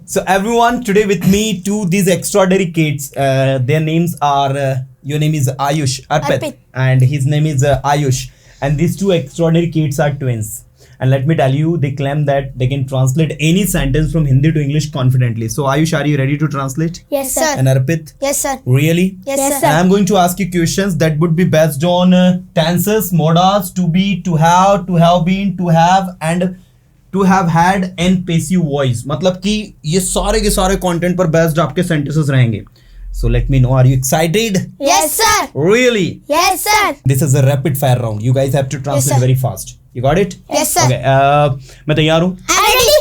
So everyone, today with me two these extraordinary kids. Their names are your name is Ayush, Arpit, and his name is Ayush. And these two extraordinary kids are twins. And let me tell you, they claim that they can translate any sentence from Hindi to English confidently. So Ayush, are you ready to translate? Yes, sir. And Arpit? Yes, sir. Really? Yes, And sir. I'm going to ask you questions that would be based on tenses, modals, to be, to have been, to have, and to have had and passive voice. मतलब कि ये सारे के सारे content पर based आपके sentences रहेंगे. So let me know, are you excited? Yes, sir. Really? Yes, sir. This is a rapid fire round. You guys have to translate sir. very fast. You got it? Yes, sir. Okay. मैं तैयार हूँ. I'm ready.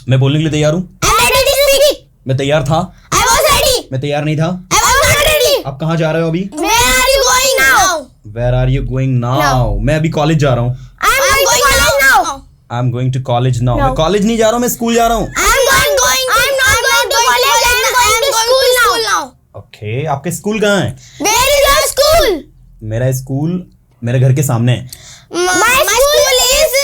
मैं बोलने के लिए तैयार हूँ. I'm ready to speak. मैं तैयार था. I was ready. मैं तैयार नहीं था. I was not ready. आप कहाँ जा रहे हो अभी? Where are you going now? Where are you going now? Now. मैं अभी कॉलेज जा रहा हूँ. I'm going to college now. I'm going to college now. No. मैं कॉलेज नहीं जा रहा हूँ, मैं स्कूल जा रहा हूँ. I'm not going to college. I'm going to school now. Okay, आपके स्कूल कहाँ है? Where is your school? मेरा स्कूल मेरे घर के सामने है. My school is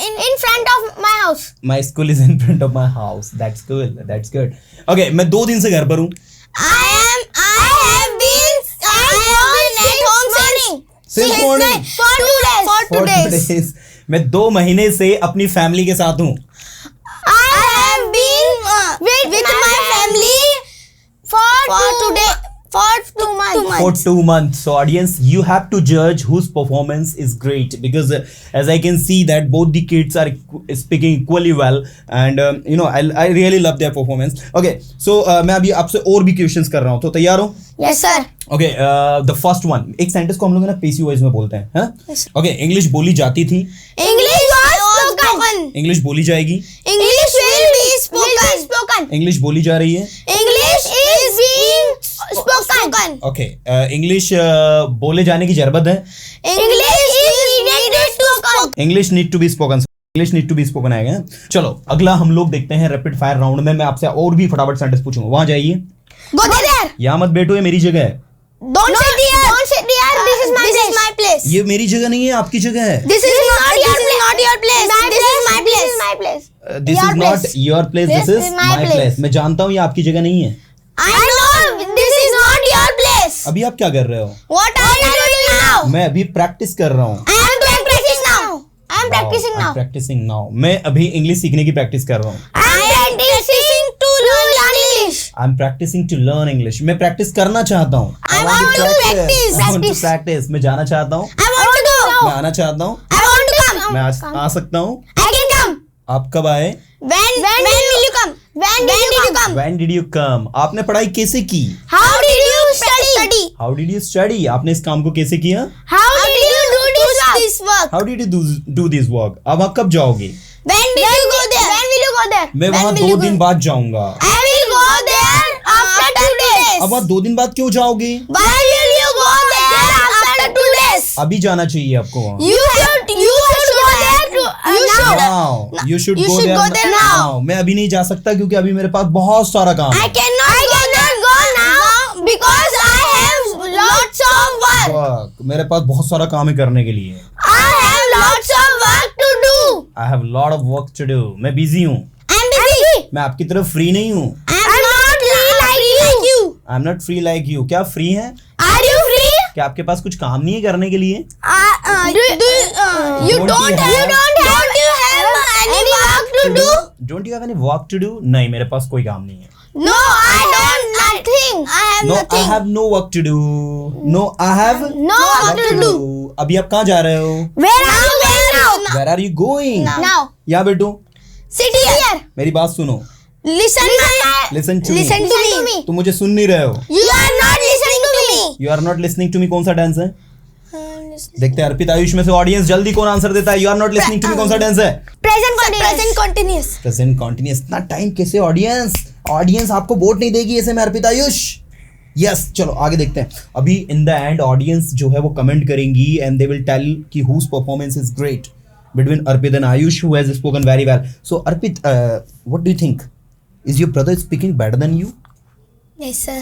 in front of my house. My school is in front of my house. That's cool. That's good. Okay, मैं 2 दिन से घर पर हूँ. I have been at home Since morning. for 2 days. For 2 days. मैं 2 महीने से अपनी फैमिली के साथ हूँ. I have been with my family for 2 months. For 2 months. So audience, you have to judge whose performance is great, because as I can see that both the kids are speaking equally well, and I really love their performance. Okay, so मैं अभी आपसे और भी questions कर रहा हूँ, तो तैयार हो? Yes, sir. Okay, the first one. एक sentence को हम लोग ना पैसिव वॉइस में बोलते हैं, हाँ? Yes. Okay, English बोली जाती थी. English was spoken. English बोली जाएगी. English will be spoken. English बोली जा रही है. English is being spoken. Okay, English बोले जाने की जरूरत है. English is needed to spoken. English need to be spoken. English need to be spoken आएगा. चलो अगला हम लोग देखते हैं रैपिड फायर राउंड में. मैं आपसे और भी फटाफट सेंटेंस पूछूंगा. वहां जाइए. Go there. यहाँ मत बैठो, ये मेरी जगह है. Don't sit there. Don't sit there. This is my place. ये मेरी जगह नहीं है, आपकी जगह है. This is not your place. This is my place. This is not your place. This is my place. मैं जानता हूँ ये आपकी जगह नहीं है. I know this is not your place. अभी आप क्या कर रहे हो? What are you doing now? मैं अभी प्रैक्टिस कर रहा हूँ. I am practicing now. I am practicing now. Practicing now. मैं अभी इंग्लिश सीखने की प्रैक्टिस कर रहा हूँ. I am practicing to learn English. I'm practicing to learn English. मैं प्रैक्टिस करना चाहता हूँ. I want to practice. I want to practice. मैं जाना चाहता हूँ. I want to मैं go. आना चाहता हूँ. I want to come. मैं आ सकता हूँ. I can come. आप कब आए? When will you come? When did you come? When did you come? आपने पढ़ाई कैसे की? How did you study? How did you study? आपने इस काम को कैसे किया? How did you do this work? How did you do this work? अब आप कब जाओगे? When will you go there? When will you go there? मैं वहाँ 2 दिन बाद जाऊंगा. I will go there after 2 days. अब आप 2 दिन बाद क्यों जाओगे? Why will you go there after 2 days? अभी जाना चाहिए आपको वहाँ. You should go there Now. You should go there now. मैं अभी नहीं जा सकता क्योंकि अभी मेरे पास बहुत सारा काम है. I cannot go now because I have lots of work. मेरे पास बहुत सारा काम है करने के लिए. I have lots of work to do. I have lot of work to do. मैं बिजी हूँ. I'm busy. मैं आपकी तरह फ्री नहीं हूँ. I'm not free like you. I'm not free like you. क्या फ्री है? Are you free? क्या आपके पास कुछ काम नहीं है करने के लिए? You don't have any work to do? Don't you have any work to do? नहीं, मेरे पास कोई काम नहीं है. No, I don't nothing. I have No, nothing. I have no work to do. No, I have No work to do. अभी आप कहाँ जा रहे हो? Where are you going now? Where are you going? Now. यहाँ बैठो. Sit here. मेरी बात सुनो. Listen Listen to me. तुम मुझे सुन नहीं रहे हो. You are not listening to me. You are not listening to me. कौन सा डांस है? देखते हैं अर्पित आयुष में से ऑडियंस जल्दी कौन आंसर देता है. You are not listening to me कौन सा डांस है? Present continuous. Present continuous. इतना टाइम कैसे ऑडियंस आपको वोट नहीं देगी ऐसे में अर्पित आयुष. यस, चलो आगे देखते हैं. अभी इन द एंड ऑडियंस जो है वो कमेंट करेंगी एंड दे विल टेल कि whose performance is great between Arpit and Ayush, who has spoken very well. So Arpit, what do you think? Is your brother speaking better than you? Yes, sir.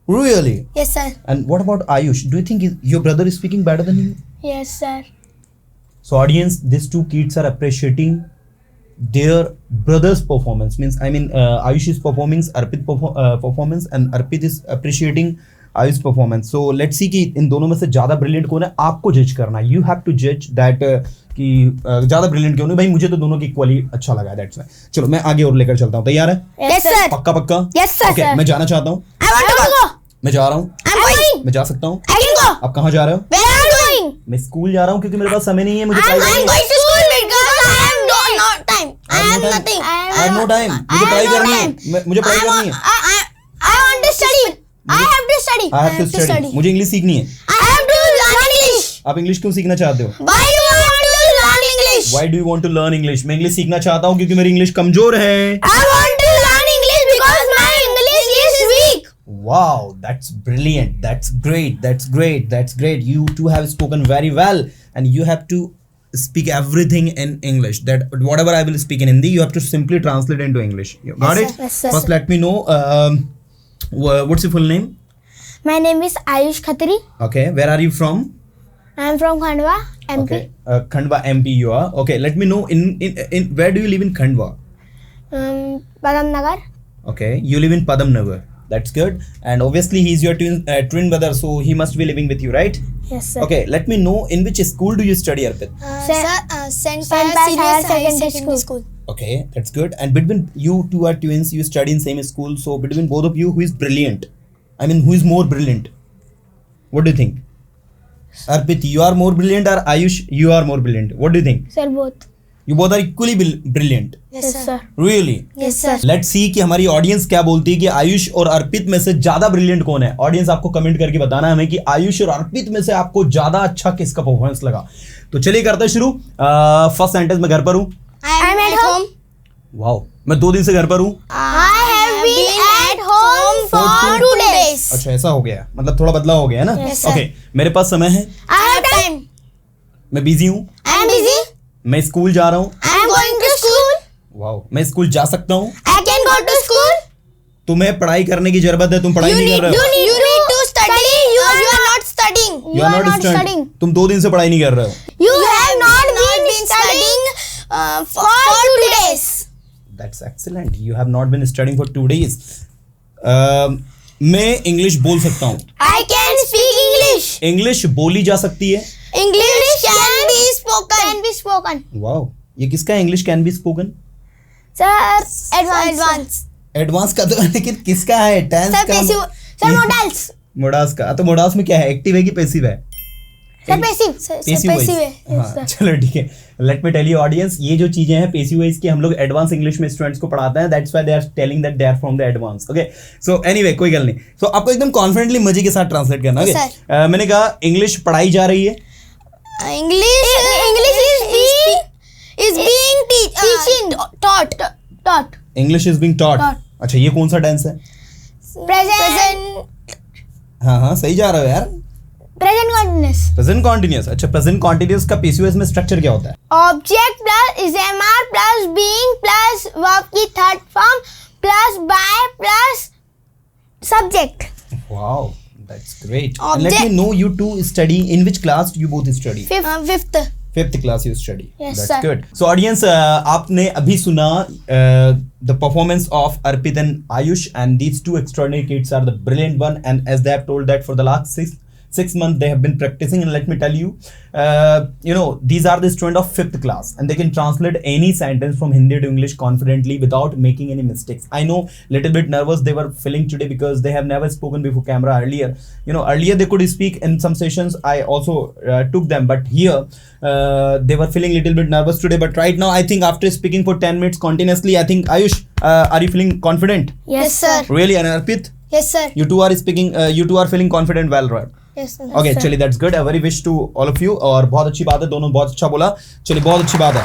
Really? Yes, sir. And what about Ayush? Do you think your brother is speaking better than you? Yes, sir. So audience, these two kids are appreciating their brother's performance. Means I mean Ayush is performing Arpit performance and Arpit is appreciating Ayush performance. So let's see कि इन दोनों में से ज्यादा brilliant कौन है. आपको जज करना है. You have to judge that कि ज्यादा ब्रिलियंट क्यों नहीं. भाई मुझे तो दोनों की इक्वली अच्छा लगा. That's why. चलो मैं आगे और लेकर चलता हूँ. तैयार है? Yes sir. पक्का पक्का? Yes sir. Okay, मैं जाना चाहता हूँ. I want to go. मैं जा रहा हूँ. I'm going. मैं जा सकता हूँ. I can go. आप कहाँ जा रहे हो? Where are you going? मैं स्कूल जा रहा हूँ क्योंकि मेरे पास समय नहीं है. मुझे I'm पढ़ाई करनी है. going to school because I have no time. I have nothing. I have no time. मुझे पढ़ाई करनी है. मुझे पढ़ाई करनी है. I want to study. I have to study. I have to study. मुझे इंग्लिश सीखनी है. I have to learn English. आप इंग्लिश क्यों सीखना चाहते हो? Why do you want to learn English? Why do you want to learn English? मैं English सीखना चाहता हूँ क्योंकि मेरी इंग्लिश कमजोर है. I want to learn English because my English is weak. Wow, that's brilliant. That's great. That's great. That's great. You two have spoken very well, and you have to speak everything in English. That whatever I will speak in Hindi, you have to simply translate into English. You got it? Yes, sir. First, let me know. What's your full name? My name is Ayush Khatri. Okay. Where are you from? I am from Khandwa, MP. Okay. Khandwa, MP. You are. Okay. Let me know. In where do you live in Khandwa? Padam Nagar. Okay. You live in Padam Nagar. That's good. And obviously he's your twin brother, so he must be living with you, right? Yes sir. Okay. Let me know in which school do you study, Arpit? Saint Pius Higher Secondary School. Okay, that's good. And between you two are twins, you study in same school. So between both of you, who is brilliant? I mean, who is more brilliant? What do you think? Arpit, you are more brilliant, or Ayush, you are more brilliant? What do you think? Sir, both. You both are equally brilliant. Yes sir. Really? Yes sir. Let's see कि हमारी audience क्या बोलती है कि आयुष और अर्पित में से ज्यादा ब्रिलियंट कौन है. ऑडियंस आपको कमेंट करके बताना है हमें कि आयुष और अर्पित में से आपको ज्यादा अच्छा किसका परफॉर्मेंस लगा. तो चलिए करते हैं शुरू. फर्स्ट सेंटेंस मैं घर पर हूँ. I am at home. Wow, मैं 2 दिन से घर पर हूँ. I have been at home for 2 days. अच्छा ऐसा हो गया, मतलब थोड़ा बदलाव हो गया है ना. Yes, sir. ओके, मेरे पास समय है. I have time. मैं बिजी हूँ. I am busy. मैं स्कूल जा रहा हूँ. I am going to school. Wow, मैं स्कूल जा सकता हूँ. I can go to school. तुम्हें पढ़ाई करने की जरूरत है, तुम पढ़ाई नहीं कर रहे हो. You need to study. You are not studying. You are not studying. तुम 2 दिन से पढ़ाई नहीं कर रहे हो. You have not been studying for 2 days. That's excellent. You have not been studying for 2 days. मैं इंग्लिश बोल सकता हूँ. I can speak English. English बोली जा सकती है. English can be spoken. Can be spoken. Wow, ये किसका है? English can be spoken. Sir, advance. Advance का तो, लेकिन किसका है? टेंस Sir, का. passive. Sir, modals. मोडास का. तो मोडास में क्या है? एक्टिव है कि पैसिव है? Sir, passive. Sir, passive है. हाँ, चलो ठीक है. Let me tell you audience, ये जो चीजें हैं पेसिव वॉइस की हम लोग एडवांस इंग्लिश में स्टूडेंट्स को पढ़ाते हैं. That's why they are telling that they are from the advance. Okay, so anyway कोई गल नहीं. सो आपको एकदम कॉन्फिडेंटली मजे के साथ ट्रांसलेट करना. ओके, मैंने कहा इंग्लिश पढ़ाई जा रही है. English is being teaching taught. English is being taught. अच्छा, ये कौन सा टेंस है? Present. हाँ सही जा रहे हो यार. Present continuous. Present continuous. अच्छा, प्रेजेंट कॉन्टिन्यूअस का पीसीओएस में स्ट्रक्चर क्या होता है? Object plus is MR plus being plus verb की third form plus by plus subject. Wow, that's great. And let me know, you two study in which class you both study? Fifth. 5th class you study. Yes, That's sir. good. So audience, आपने अभी सुना the performance of Arpit and Ayush, and these two extraordinary kids are the brilliant one, and as they have told that for the last 6 months they have been practicing, and let me tell you, these are the students of 5th class, and they can translate any sentence from Hindi to English confidently without making any mistakes. I know little bit nervous they were feeling today because they have never spoken before camera earlier. Earlier they could speak in some sessions. I also took them, but here they were feeling little bit nervous today. But right now, I think after speaking for 10 minutes continuously, I think Ayush, are you feeling confident? Yes, sir. Really? And Arpit, Yes, sir. you two are speaking. You two are feeling confident, well, right? Yes, sir. Okay, चलिए that's good. A very wish to all of you. और बहुत अच्छी बात है, दोनों बहुत अच्छा बोला. चलिए बहुत अच्छी बात है.